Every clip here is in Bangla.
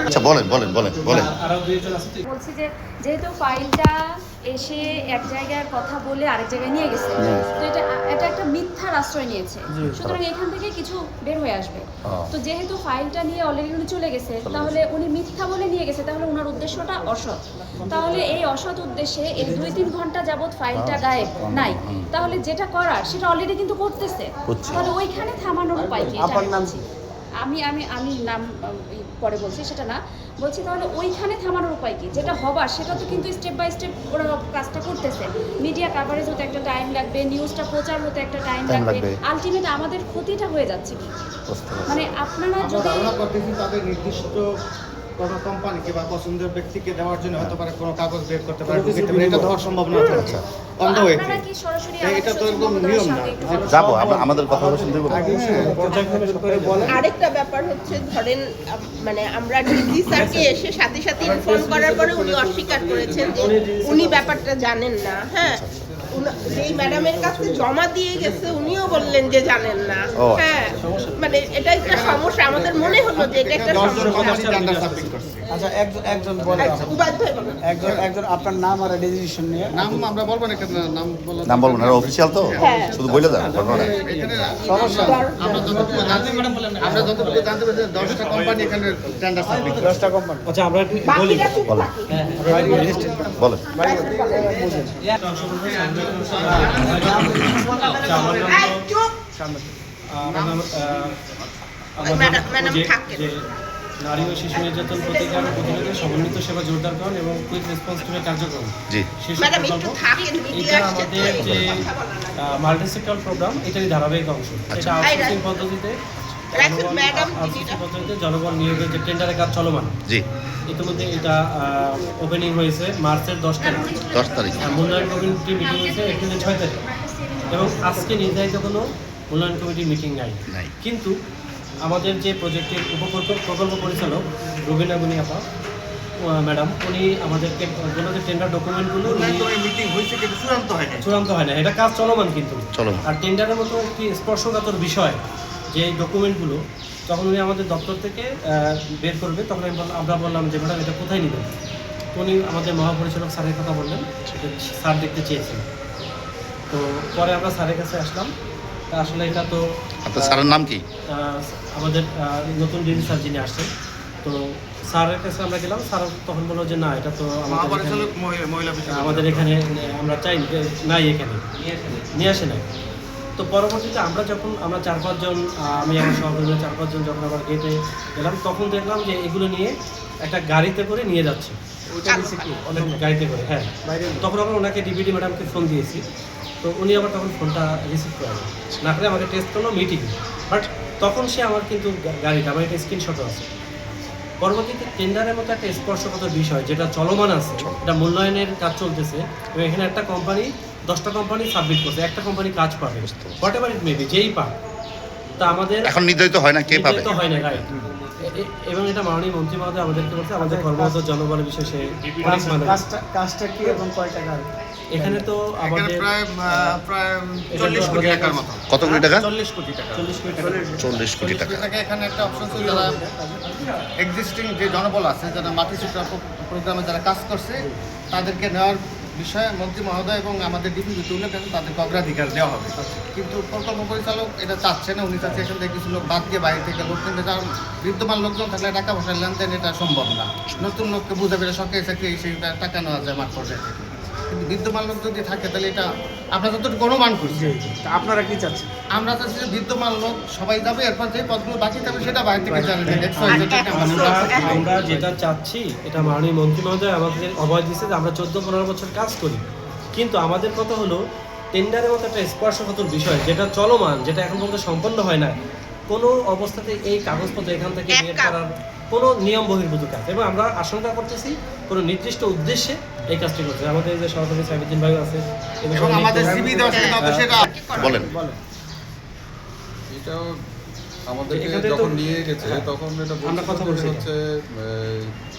আচ্ছা বলেন বলেন বলেন বলেন বলছি যে যেহেতু ফাইলটা এসে এক জায়গায় কথা বলে আরেক জায়গায় নিয়ে গেছে, তো এটা একটা মিথ্যার আশ্রয় নিয়েছে, সুতরাং এখান থেকে কিছু বের হয়ে আসবে। তো যেহেতু ফাইলটা নিয়ে অলরেডি উনি চলে গেছে, তাহলে উনি মিথ্যা বলে নিয়ে গেছে, তাহলে ওনার উদ্দেশ্যটা অসৎ। তাহলে এই অসৎ উদ্দেশ্যে এই 2-3 ঘন্টা যাবত ফাইলটা গায়েব নাই, তাহলে যেটা করার সেটা অলরেডি কিন্তু করতেছে। তাহলে ওইখানে থামানোর উপায় কি? আমি আমি আমি নাম পরে বলছি, সেটা না বলছি। তাহলে ওইখানে থামানোর উপায় কি? যেটা হবার সেটা তো কিন্তু স্টেপ বাই স্টেপ ওরা কাজটা করতেছে। মিডিয়া কাভারেজ হতে একটা টাইম লাগবে, নিউজটা প্রচার হতে একটা টাইম লাগবে, আলটিমেট আমাদের ক্ষতিটা হয়ে যাচ্ছে কি? মানে আপনারা যদি তাদের নির্দিষ্ট কোনো কোম্পানিকে বা পছন্দের ব্যক্তিকে দেওয়ার জন্য হয়তো পারে কোনো কাগজ বের করতে পারে, এটা দেওয়ার সম্ভাবনা আছে অন্ধ হয়েছে। এটা তো একদম নিয়ম না। যাবো আমাদের কথা শুনতে আরেকটা ব্যাপার হচ্ছে, ধরেন মানে আমরা ডিজি স্যারকে এসে সাথে সাথে ইনফর্ম করার পরে উনি অস্বীকার করেছেন যে উনি ব্যাপারটা জানেন না। হ্যাঁ, যেই ম্যাডামের কাছে জমা দিয়ে গেছে উনিও বললেন যে জানেন না। হ্যাঁ, মানে এটা একটা সমস্যা। আমাদের মনে হলো যে এটা একটা সমস্যা। আচ্ছা, একজন বলেন, একজন আপনার নাম আর রেজিস্ট্রেশন নিয়ে। নাম আমরা বলবো না, নাম বলবো না, অফিসিয়াল তো শুধু বলে দেন ঘটনা। সমস্যা আমরা যতটুকু জানতে পারছি 10টা কোম্পানি এখানে টেন্ডার সাবমিট করে। 10টা কোম্পানি। আচ্ছা, আমরা বলি বলেন বলেন। নারী ও শিশু নির্যাতন প্রতিকার প্রতিরোধে সমন্বিত সেবা জোরদারকরণ এবং কুইক রেসপন্স টিমের কার্যক্রম, এটা আমাদের যে মাল্টি সেক্টর প্রোগ্রাম, এটারই ধারাবাহিক অংশ। এটা আউটসোর্সিং পদ্ধতিতে জনগণ নিয়োগের যে টেন্ডারের কাজ চলমান। ইতিমধ্যে এটা ওপেনিং হয়েছে মার্চের 10 তারিখ। মূল্যায়ন কমিটি মিটিং হয়েছে এপ্রিলের 6 তারিখ, এবং আজকে নির্ধারিত কোনো মূল্যায়ন কমিটির মিটিং নাই। কিন্তু আমাদের যে প্রজেক্টের প্রকল্প পরিচালক রুবিনা গুনিয়াপা ম্যাডাম, উনি আমাদেরকে যে টেন্ডার ডকুমেন্টগুলো মিটিং হয়েছে কিন্তু চূড়ান্ত হয় না, এটা কাজ চলমান কিন্তু। আর টেন্ডারের মতো একটি স্পর্শকাতর বিষয় যে ডকুমেন্টগুলো তখন উনি আমাদের দপ্তর থেকে বের করবে, তখন আমরা বললাম যে ম্যাডাম এটা কোথায় নেবেন। উনি আমাদের মহাপরিচালক স্যারের কথা বললেন, স্যার দেখতে চেয়েছেন। তো পরে আমরা স্যারের কাছে আসলাম। আসলে এটা তো আপনার স্যারের নাম কি? আমাদের নতুন ডিজি স্যার যিনি আসছেন, তো স্যারের কাছে আমরা গেলাম। স্যার তখন বললো যে না, এটা তো আমাদের এখানে আমরা চাই নাই, এখানে নিয়ে আসে নাই। তো পরবর্তীতে আমরা 4-5 জন, আমি আমার সহকর্মী 4-5 জন যখন আবার গেটে গেলাম, তখন দেখলাম যে এগুলো নিয়ে একটা গাড়িতে করে নিয়ে যাচ্ছে, অনেক গাড়িতে করে। হ্যাঁ, তখন আমরা ওনাকে ডিবিডি ম্যাডামকে ফোন দিয়েছি। তো উনি আবার তখন ফোনটা রিসিভ করে না করে আমাকে টেস্ট করলো মিটিং, বাট তখন সে আমার কিন্তু গাড়িটা, আমার একটা স্ক্রিনশটও আছে। পরবর্তীতে টেন্ডারের মতো একটা স্পর্শকাতর বিষয় যেটা চলমান আছে, এটা মূল্যায়নের কাজ চলতেছে, এবং এখানে একটা কোম্পানি 10টা কোম্পানি সাবমিট করছে, একটা কোম্পানি কাজ পাবে, হোয়াট এভার ইট মেবি, যেই পাক। তা আমাদের এখন নির্ধারিত হয় না কে পাবে, নির্ধারিত হয় না, রাইট। এবং এটা মাননীয় মন্ত্রী মহোদয় আমাদেরকে বলছে, আমাদের কর্মরত জনবলের বিষয়ে সে কাজটা কি এবং কয় টাকা? এখানে তো আমাদের প্রায় 40 কোটি টাকার মতো। কত কোটি টাকা? 40 কোটি টাকা। 40 কোটি টাকা। এখানে একটা অপশন ছিল, যারা এক্সিস্টিং যে জনবল আছে, যারা মাটি শিক্ষা প্রোগ্রামে যারা কাজ করছে, তাদেরকে নেওয়ার বিষয়ে মন্ত্রী মহোদয় এবং আমাদের ডিপিপি তুলে তাদেরকে অগ্রাধিকার দেওয়া হবে। কিন্তু প্রকল্প পরিচালক এটা চাচ্ছে না। উনি চাচ্ছে এখান থেকে কিছু লোক বাদ দিয়ে বাইরে থেকে লোক কিনতে, যার বিদ্যমান লোকজন থাকলে টাকা পয়সার লেনদেন এটা সম্ভব না। নতুন লোককে বুঝে পেরে সরকারি চাকরি সেই টাকা নেওয়া যায় মাঠ পর্যায়ে থেকে। কিন্তু বিদ্যমান লোক যদি থাকে তাহলে এটা আমরা যতটুকু অনুমান করছি। আপনারা কি চাচ্ছেন? আমরা চাচ্ছি যে বিদ্যমান লোক সবাই যাবে, এরপর যে পদগুলো বাকি থাকবে সেটা বাইরে থেকে জানে। আমরা যেটা চাচ্ছি, এটা মাননীয় মন্ত্রী মহোদয় আমাদের অভয় দিচ্ছে যে আমরা 14-15 বছর কাজ করি, কিন্তু আমাদের কথা হলো টেন্ডারের মতো একটা স্পর্শকাতর বিষয় যেটা চলমান, যেটা এখন পর্যন্ত সম্পন্ন হয় না, কোনো অবস্থাতে এই কাগজপত্র এখান থেকে বের করার কোনো নিয়ম বহির্ভূত কাজ, এবং আমরা আশঙ্কা করতেছি কোনো নির্দিষ্ট উদ্দেশ্যে এই কাজটি করছে। আমাদের যে সহকর্মী সাইবুদ্দিন ভাই আছে, বলেন। এটাও আমাদেরকে এখানে তো যখন নিয়ে গেছে তখন এটা আমরা কথা বলছে বলছি। হচ্ছে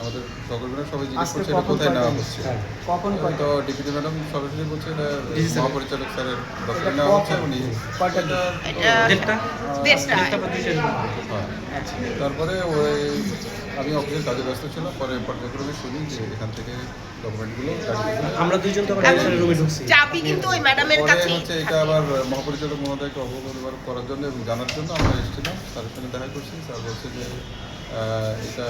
আমাদের সকলরা সবাই জিজ্ঞেস আজকে করছে এটা কখন কোথায় নেওয়া কয়টা? হচ্ছে হ্যাঁ। কখন তো ডিপিটি ম্যাডাম সরাসরি বলছে এটা DC স্যার। মহাপরিচালক স্যারের দপ্তরে এটা নেওয়া হচ্ছে কখন? উনি কয়টা এটা দেড়টা দেশটা বা দুইটা এরকম। হ্যাঁ। তারপরে ওই আমি অফিসের কাজে ব্যস্ত ছিলাম, পরে পর্যায়ক্রমে শুনি যে এখান থেকে ডকুমেন্টগুলো আমরা দুইজন তখন এবং রুমে ঢুকছি। চাবি কিন্তু ওই ম্যাডামের পরে কাছেই হচ্ছে এটা থাকে। আবার মহাপরিচালক মহোদয়কে অবগত করার জন্য এবং জানার জন্য আমরা এসেছিলাম, স্যারের সঙ্গে দেখা করছি। স্যার বলছে যে এটা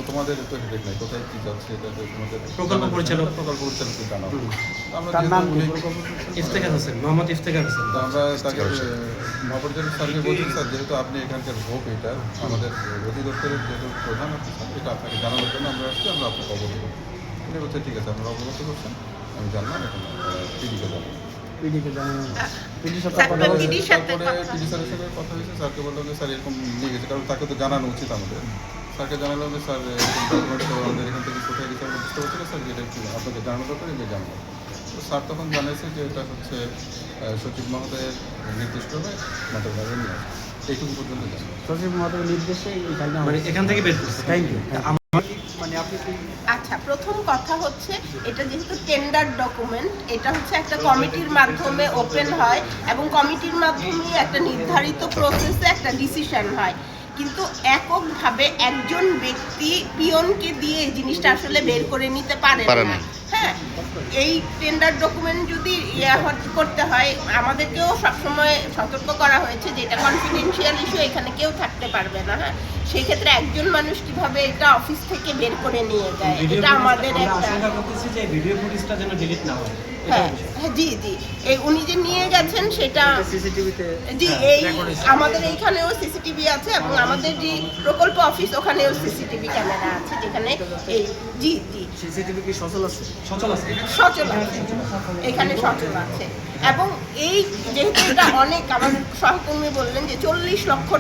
তোমাদের তো হেডেক নাই, কোথায় কী যাচ্ছে এটা তো তোমাদের প্রকল্প পরিচালককে জানাবো। আমরা তার নাম যেহেতু কি? উনি ইফতেখার হোসেন, মোহাম্মদ ইফতেখার হোসেন। তো আমরা তাকে মহাপরিচালক স্যারকে বলছি, স্যার যেহেতু আপনি এখানকার ভোগ এটা আমাদের অধিদপ্তরের যেহেতু প্রধান অফিসার, এটা আপনাকে জানানোর জন্য আমরা আসছি, আমরা আপনাকে অবগত করব। উনি বলছে ঠিক আছে, আপনারা অবগত করছেন, আমি জানলাম, এখন পিডিকে যাবো। পিডিকে জানানো পিডির সাথে স্যার, কথা বলছে। পিডির সাথে তারপরে কথা- পিডি স্যারের সঙ্গে কথা হয়েছে, স্যারকে বললাম যে স্যার এরকম নিয়ে গেছে, কারণ তাকে তো জানানো উচিত আমাদের। স্যারকে জানালাম যে স্যার এরকম ডকুমেন্ট তো আমাদের এখান থেকে কোথায় গেছে আমরা বুঝতে পারছি না স্যার, যেটা একটু আপনাকে জানানো দরকার, যে জানানো। তো স্যার তখন জানিয়েছে যে এটা হচ্ছে সচিব মহোদয়ের নির্দেশক্রমে মন্ত্রণালয়ে নিয়ে আসে। এইটুকু পর্যন্ত জানি। সচিব মহোদয়ের নির্দেশে এই ফাইলটা মানে এখান থেকে বের করছে। Thank you. মানে আপনি কি আচ্ছা, প্রথম কথা হচ্ছে এটা যেহেতু টেন্ডার ডকুমেন্ট, এটা হচ্ছে একটা কমিটির মাধ্যমে ওপেন হয় এবং কমিটির মাধ্যমে একটা নির্ধারিত প্রসেসে একটা ডিসিশন হয়, কিন্তু এককভাবে একজন ব্যক্তি পিয়নকে দিয়ে এই জিনিসটা আসলে বের করে নিতে পারে পারে না। না। হ্যাঁ, এই টেন্ডার ডকুমেন্ট যদি করতে হয়, আমাদেরকেও সবসময় সতর্ক করা হয়েছে যে এটা কনফিডেন্সিয়াল ইস্যু, এখানে কেউ থাকতে পারবে না। হ্যাঁ, সেই ক্ষেত্রে একজন মানুষ কিভাবে এটা অফিস থেকে বের করে নিয়ে যায়, ভিডিও এটা আমাদের আমরা একটা আশঙ্কা করতেছি যে ভিডিও ফুটেজটা যেন ডিলিট না হয়। হ্যাঁ, হ্যাঁ, জি জি, এই উনি যে নিয়ে গেছেন সেটা সিসিটিভিতে জি, এই আমাদের এইখানেও সিসিটিভি আছে এবং আমাদের যে প্রকল্প অফিস ওখানেও সিসিটিভি ক্যামেরা আছে, যেখানে এই জি জি সিসিটিভি কি সচল আছে? সচল আছে। সচল আছে, এখানে সচল আছে। এবং এই যেহেতু এটা অনেক, আমার সহকর্মী বললেন যে 40 লক্ষ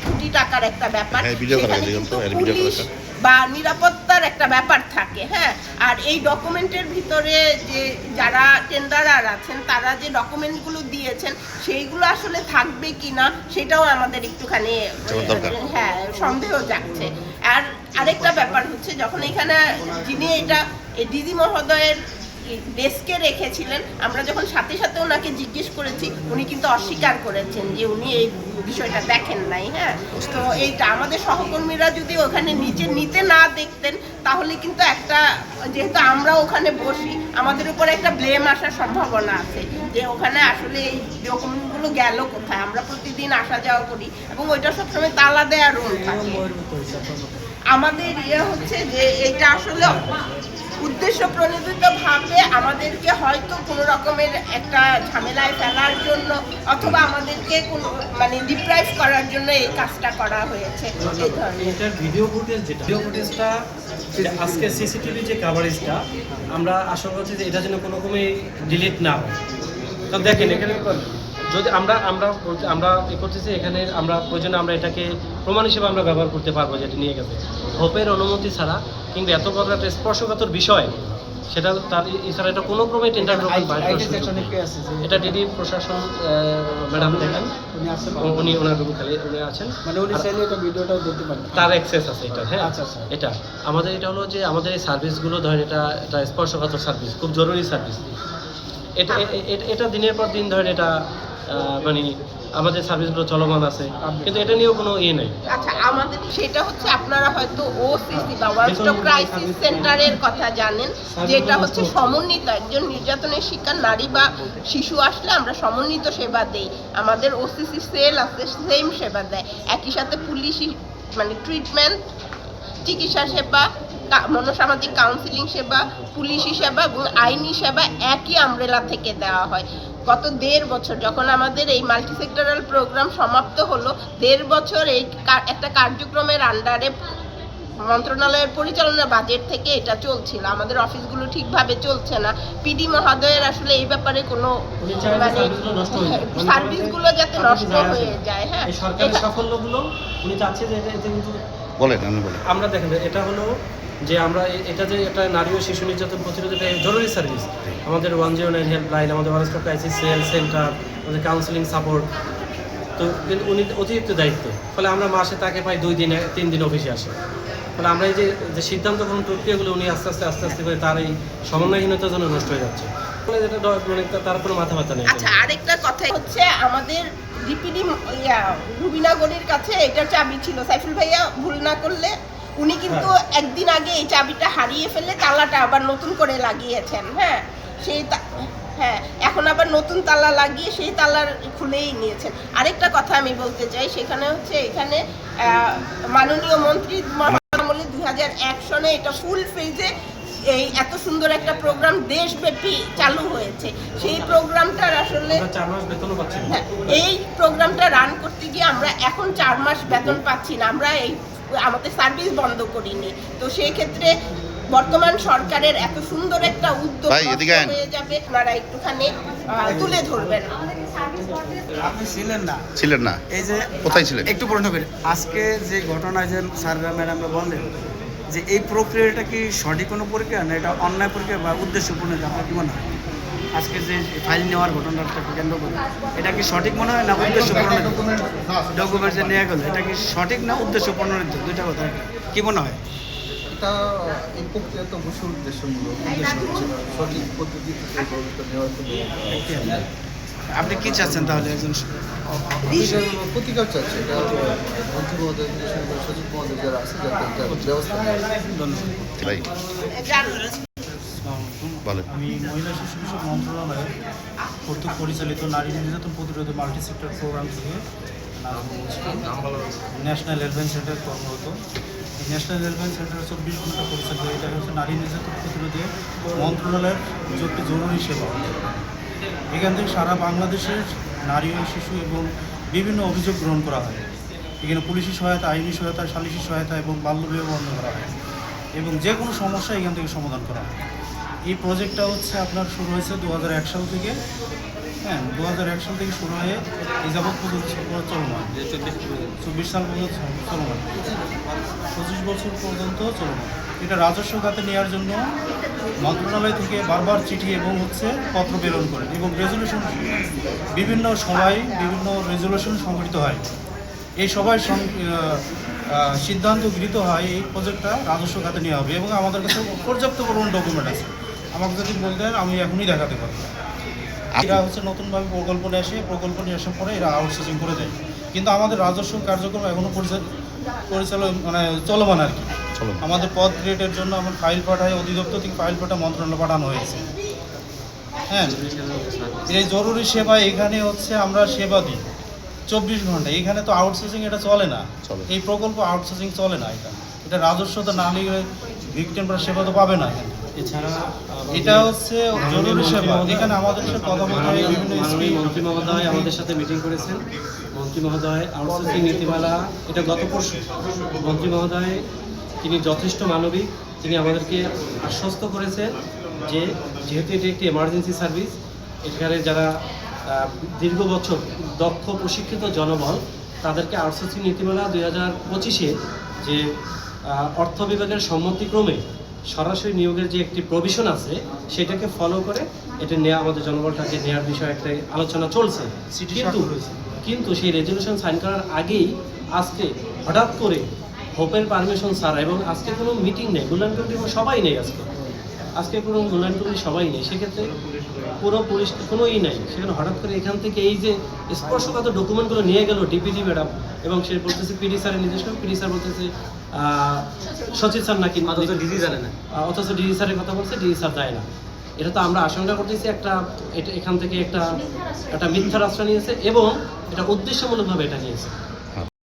কোটি টাকার একটা ব্যাপার, হ্যাঁ, ভিডিও করা সেখানে আছে, কিন্তু এর ভিডিও করা পুলিশ আছে। বা নিরাপত্তার একটা ব্যাপার থাকে। হ্যাঁ, আর এই ডকুমেন্টের ভিতরে যে যারা টেন্ডারার আছেন তারা যে ডকুমেন্টগুলো দিয়েছেন সেইগুলো আসলে থাকবে কিনা সেটাও আমাদের একটুখানি দরকার। হ্যাঁ সন্দেহ জাগছে। আর আরেকটা ব্যাপার হচ্ছে, যখন এখানে যিনি এটা ডিজি মহোদয়ের ডেস্কে রেখেছিলেন, আমরা যখন সাথে সাথে ওনাকে জিজ্ঞেস করেছি, উনি কিন্তু অস্বীকার করেছেন যে উনি এই বিষয়টা দেখেন নাই। হ্যাঁ, তো এইটা আমাদের সহকর্মীরা যদি ওখানে নিচে নিতে না দেখতেন তাহলে কিন্তু একটা, যেহেতু আমরা ওখানে বসি, আমাদের উপর একটা ব্লেম আসার সম্ভাবনা আছে যে ওখানে আসলে এই ডকুমেন্টগুলো গেল কোথায়। আমরা প্রতিদিন আসা যাওয়া করি এবং ওইটা সবসময় তালা দেওয়া রুম থাকে। আমাদের হচ্ছে যে এটা আসলে উদ্দেশ্য প্রণোদিতভাবে আমাদেরকে হয়তো কোনো রকমের একটা ঝামেলায় ফেলার জন্য অথবা আমাদেরকে কোনো মানে ডিপ্রাইভ করার জন্য এই কাজটা করা হয়েছে। এই ধরনের এটার ভিডিও ফুটেজ, যেটা ভিডিও ফুটেজটা আজকে সিসিটিভি যে কাভারেজটা, আমরা আশঙ্কা করছি যে এটা যেন কোনো রকমে ডিলিট না হয়। কারণ দেখেন এখানে যদি আমরা এ করতেছি, এখানে আমরা প্রয়োজনে আমরা এটাকে প্রমাণ হিসেবে আমরা ব্যবহার করতে পারবো, যেটা নিয়ে গেছে হোপের অনুমতি ছাড়া, কিন্তু এত বড় একটা স্পর্শকাতর বিষয় সেটা তার এছাড়া এটা কোনো ক্রমে টেন্ডার ডকুমেন্ট বাইর করার সুযোগ নেই। এটা ডিডি প্রশাসন ম্যাডাম দেখেন, উনি আসতে উনি ওনার রুমে খালি উনি আছেন, মানে উনি চাইলে এটা ভিডিওটাও দেখতে পারেন। তার অ্যাক্সেস আছে এটা। হ্যাঁ, আচ্ছা, আচ্ছা। এটা আমাদের এটা হলো যে আমাদের এই সার্ভিসগুলো ধরেন এটা স্পর্শকাতর সার্ভিস, খুব জরুরি সার্ভিস। এটা দিনের পর দিন ধরেন এটা মানে আমাদের সার্ভিসগুলো চলমান আছে, কিন্তু এটা নিয়েও কোনো ইয়ে নেই। আচ্ছা, আমাদের সেটা হচ্ছে আপনারা হয়তো ওসিসি বা ওয়ান স্টপ ক্রাইসিস সেন্টারের কথা জানেন, যেটা হচ্ছে সমন্বিত, একজন নির্যাতনের শিকার নারী বা শিশু আসলে আমরা সমন্বিত সেবা দেই। আমাদের ওসিসি সেল আছে, সেম সেবা দেয়। একই সাথে পুলিশি মানে ট্রিটমেন্ট, চিকিৎসা সেবা, মনোসামাজিক কাউন্সিলিং সেবা, পুলিশি সেবা এবং আইনি সেবা একই আমব্রেলা থেকে দেওয়া হয়। গত 1.5 বছর যখন আমাদের এই মাল্টি সেক্টরাল প্রোগ্রাম সমাপ্ত হলো, 1.5 বছর এই একটা কার্যক্রমের আন্ডারে মন্ত্রণালয়ের পরিচালনা বাজেট থেকে এটা চলছিল। আমাদের অফিসগুলো ঠিকভাবে চলছে না। পিডি মহোদয়ের আসলে এই ব্যাপারে কোনো উনি চায় যে মানে সার্ভিসগুলো নষ্ট হয়ে যায়। সার্ভিসগুলো যাতে নষ্ট হয়ে যায়। হ্যাঁ, এই সরকারের এটা- সাফল্যগুলো উনি চাচ্ছে যে এটা কিন্তু বলেন, আমি বলেন। আমরা দেখেন এটা হলো যে আমরা এটা যে একটা নারী ও শিশু নির্যাতন প্রতিরোধ, এটা জরুরি সার্ভিস। আমাদের 109 হেল্পলাইন, আমাদের one stop crisis cell centre, আমাদের কাউন্সিলিং সাপোর্ট, তো তো কিন্তু উনি অতিরিক্ত দায়িত্ব, ফলে আমরা মাসে তাকে প্রায় 2-3 দিন অফিসে আসে। ফলে আমরা এই যে সিদ্ধান্ত গ্রহণ প্রক্রিয়াগুলো উনি আস্তে আস্তে করে তার এই সমন্বয়হীনতার জন্য নষ্ট হয়ে যাচ্ছে। ফলে যেটা মানে তার কোনো মাথা ব্যথা নেই। আচ্ছা, আরেকটা কথা হচ্ছে আমাদের ডিপিডি রুবিনাগরের কাছে এটা চাবি ছিল, সাইফুল ভাইয়া ভুল না করলে উনি কিন্তু একদিন আগে এই চাবিটা হারিয়ে ফেলে তালাটা আবার নতুন করে লাগিয়েছেন। হ্যাঁ, হ্যাঁ, এখন আবার নতুন তালা লাগিয়ে সেই তালার খুলেই নিয়েছেন। আরেকটা কথা আমি বলতে চাই, সেখানে হচ্ছে এখানে মাননীয় মন্ত্রী আমলে 2001 সনে এটা ফুল ফেজে এই এত সুন্দর একটা প্রোগ্রাম দেশব্যাপী চালু হয়েছে। সেই প্রোগ্রামটার আসলে 4 মাস বেতনও পাচ্ছি না। হ্যাঁ, এই প্রোগ্রামটা রান করতে গিয়ে আমরা এখন 4 মাস বেতন পাচ্ছি না, আমরা আমাদের সার্ভিস বন্ধ করিনি। তো সেই ক্ষেত্রে বর্তমান সরকারের এত সুন্দর একটা উদ্যোগ হয়ে যাবে, আপনারা একটুখানি তুলে ধরবেন। আপনি ছিলেন না এই যে কোথায় ছিলেন একটু প্রশ্ন করি, আজকে যে ঘটনা যে স্যাররা ম্যাডামরা বললেন যে এই প্রক্রিয়াটা কি সঠিক কোনো প্রক্রিয়া না এটা অন্যায় প্রক্রিয়া বা উদ্দেশ্যপূর্ণ, আপনার কি মনে হয়? আজকে যে ফাইল নেওয়ার ঘটনাটাকে কেন্দ্র করে এটা কি সঠিক মনে হয় না উদ্দেশ্যপূর্ণ? ডকুমেন্ট যে নেওয়া গেলো এটা কি সঠিক না উদ্দেশ্যপূর্ণ? দুইটা কথা কি মনে হয়? এটা এই প্রক্রিয়া তো অবশ্যই উদ্দেশ্যমূলক, সঠিক পদ্ধতিতে নেওয়ার কোনো আপনি কি চাচ্ছেন তাহলে একজন প্রতিকার চাচ্ছে? এটা মন্ত্রী মহোদয়, সচিব মহোদয় যারা আছে যাতে ব্যবস্থা ভাই বলেন। আমি মহিলা শিশু বিষয়ক মন্ত্রণালয়ের কর্তৃক পরিচালিত নারী নির্যাতন প্রতিরোধে মাল্টি সেক্টর প্রোগ্রাম থেকে ন্যাশনাল হেলথ সেন্টার কর্মরত। ন্যাশনাল হেলথ সেন্টার 24 ঘন্টা পরিচালিত। এটা হচ্ছে নারী নির্যাতন প্রতিরোধে মন্ত্রণালয়ের একটি জরুরি সেবা। এখান থেকে সারা বাংলাদেশের নারী ও শিশু এবং বিভিন্ন অভিযোগ গ্রহণ করা হয়। এখানে পুলিশি সহায়তা, আইনি সহায়তা, সালিশি সহায়তা এবং বাল্যবিবাহ বন্ধ করা হয় এবং যে কোনো সমস্যা এখান থেকে সমাধান করা হয়। এই প্রজেক্টটা হচ্ছে আপনার শুরু হয়েছে 2001 সাল থেকে। হ্যাঁ, 2001 সাল থেকে শুরু হয়ে এই যাবৎ পর্যন্ত চলমান, 24 সাল পর্যন্ত চলমান, 25 বছর পর্যন্ত চলমান। এটা রাজস্ব খাতে নেওয়ার জন্য মন্ত্রণালয় থেকে বারবার চিঠি এবং পত্র প্রেরণ করেন এবং রেজলিউশন, বিভিন্ন সভায় বিভিন্ন রেজলিউশন সংগঠিত হয়। এই সভায় সিদ্ধান্ত গৃহীত হয় এই প্রজেক্টটা রাজস্ব খাতে নেওয়া হবে এবং আমাদের কাছে পর্যাপ্ত পরিমাণ ডকুমেন্ট আছে। আমাকে যদি বলতেন আমি এখনই দেখাতে পারবো। এরা নতুনভাবে প্রকল্প নিয়ে আসার পরে এরা আউটসোর্সিং করে দেয়, কিন্তু আমাদের রাজস্ব কার্যক্রম এখনও পরিচালনা মানে চলমান আর কি। আমাদের পদ ক্রিয়েটের জন্য আমার ফাইল পাঠায়, অধিদপ্তর থেকে ফাইল মন্ত্রণালয় পাঠানো হয়েছে। হ্যাঁ, এই জরুরি সেবা এখানে আমরা সেবা দিই 24 ঘন্টা। এখানে তো আউটসোর্সিং এটা চলে না, এই প্রকল্প আউটসোর্সিং চলে না। এটা রাজস্ব তো না নিলে ভিক্টিমরা সেবা তো পাবে না। এছাড়া এটা জরুরি সেবা। এখানে আমাদের সাথে কথা বলতে হয় বিভিন্ন মন্ত্রী মহোদয় আমাদের সাথে মিটিং করেছেন। মন্ত্রী মহোদয় আউটসোর্সিং নীতিমালা, এটা গত পরশু মন্ত্রী মহোদয় তিনি যথেষ্ট মানবিক, তিনি আমাদেরকে আশ্বস্ত করেছেন যে যেহেতু এটি একটি এমার্জেন্সি সার্ভিস, এখানে যারা দীর্ঘ বছর দক্ষ প্রশিক্ষিত জনবল তাদেরকে আউটসোর্সিং নীতিমালা 2025-এ যে অর্থ বিভাগের সম্মতিক্রমে সরাসরি নিয়োগের যে একটি প্রভিশন আছে সেটাকে ফলো করে এটা নেওয়া, আমাদের জনবলটাকে নেওয়ার বিষয়ে একটা আলোচনা চলছে। কিন্তু সেই রেজলিউশন সাইন করার আগেই আজকে হঠাৎ করে হোপের পারমিশন ছাড়া, এবং আজকে কোনো মিটিং নেই, মূল্যায়ন কমিটি সবাই নেই, আজকে কোনো মূল্যায়ন কমিটি সবাই নেই, সেক্ষেত্রে পুরো পুলিশ কোনোই নাই। সেখানে হঠাৎ করে এখান থেকে এই যে স্পর্শগত ডকুমেন্টগুলো নিয়ে গেল ডিপিডি ম্যাডাম, এবং সে বলতেছে পিডি স্যারের নির্দেশ, পিডি স্যার বলতেছে সচিব স্যার নাকি, অথচ ডিডি জানে না, অথচ ডিডি স্যারের কথা বলছে, ডিডি স্যার যায় না। এটা তো আমরা আশঙ্কা করতেছি এখান থেকে একটা মিথ্যার আশ্রয় নিয়েছে এবং এটা উদ্দেশ্যমূলকভাবে এটা নিয়েছে।